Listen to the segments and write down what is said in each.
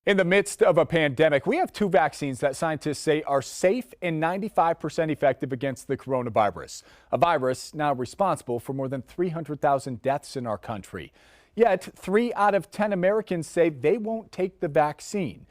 In the midst of a pandemic, we have two vaccines that scientists say are safe and 95% effective against the coronavirus, a virus now responsible for more than 300,000 deaths in our country. Yet, 3 out of 10 Americans say they won't take the vaccine.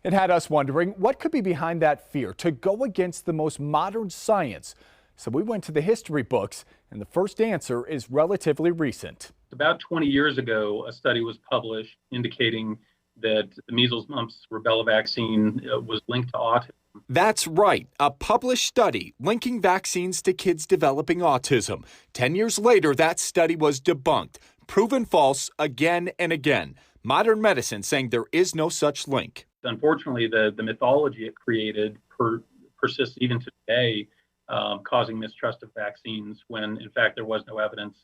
It had us wondering what could be behind that fear to go against the most modern science. So we went to the history books, and the first answer is relatively recent. About 20 years ago, a study was published indicating that the measles, mumps, rubella vaccine was linked to autism. That's right, a published study linking vaccines to kids developing autism. 10 years later, that study was debunked, proven false again and again. Modern medicine saying there is no such link. Unfortunately, the mythology it created persists even to today, causing mistrust of vaccines when, in fact, there was no evidence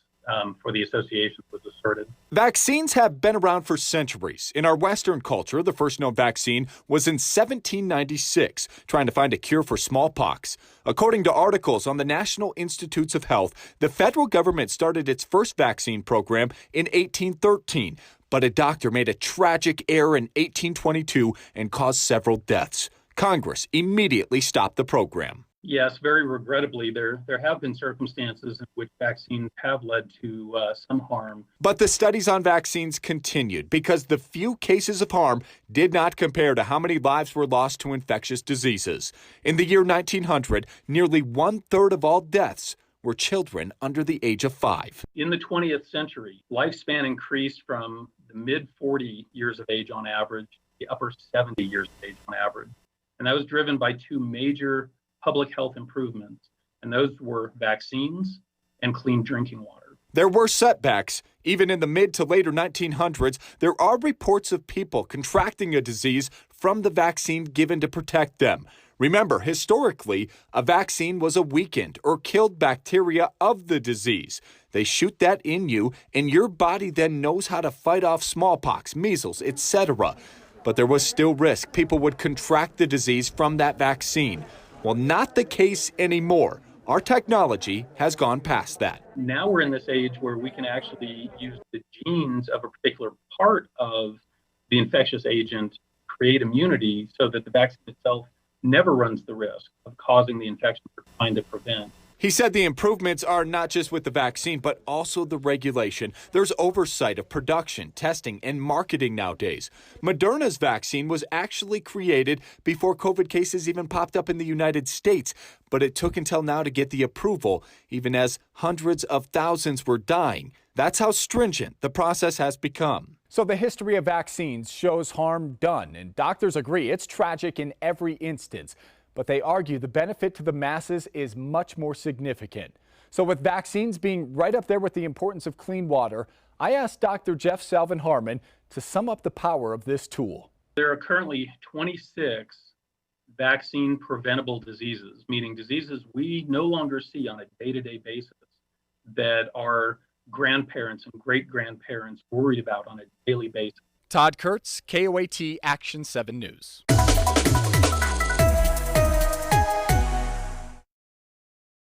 for the association was asserted. Vaccines have been around for centuries. In our Western culture, the first known vaccine was in 1796, trying to find a cure for smallpox. According to articles on the National Institutes of Health, the federal government started its first vaccine program in 1813. But a doctor made a tragic error in 1822 and caused several deaths. Congress immediately stopped the program. Yes, very regrettably, there have been circumstances in which vaccines have led to some harm. But the studies on vaccines continued because the few cases of harm did not compare to how many lives were lost to infectious diseases. In the year 1900, nearly 1/3 of all deaths were children under the age of 5. In the 20th century, lifespan increased from the mid-40 years of age on average to the upper 70 years of age on average. And that was driven by two major public health improvements, and those were vaccines and clean drinking water. There were setbacks. Even in the mid to later 1900s, there are reports of people contracting a disease from the vaccine given to protect them. Remember, historically, a vaccine was a weakened or killed bacteria of the disease. They shoot that in you, and your body then knows how to fight off smallpox, measles, etc. But there was still risk people would contract the disease from that vaccine. Well, not the case anymore. Our technology has gone past that. Now we're in this age where we can actually use the genes of a particular part of the infectious agent to create immunity so that the vaccine itself never runs the risk of causing the infection we're trying to prevent. He said the improvements are not just with the vaccine, but also the regulation. There's oversight of production, testing, and marketing nowadays. Moderna's vaccine was actually created before COVID cases even popped up in the United States, but it took until now to get the approval, even as hundreds of thousands were dying. That's how stringent the process has become. So the history of vaccines shows harm done, and doctors agree it's tragic in every instance. But they argue the benefit to the masses is much more significant. So with vaccines being right up there with the importance of clean water, I asked Dr. Jeff Salvin-Harmon to sum up the power of this tool. There are currently 26 vaccine preventable diseases, meaning diseases we no longer see on a day-to-day basis that our grandparents and great-grandparents worried about on a daily basis. Todd Kurtz, KOAT Action 7 News.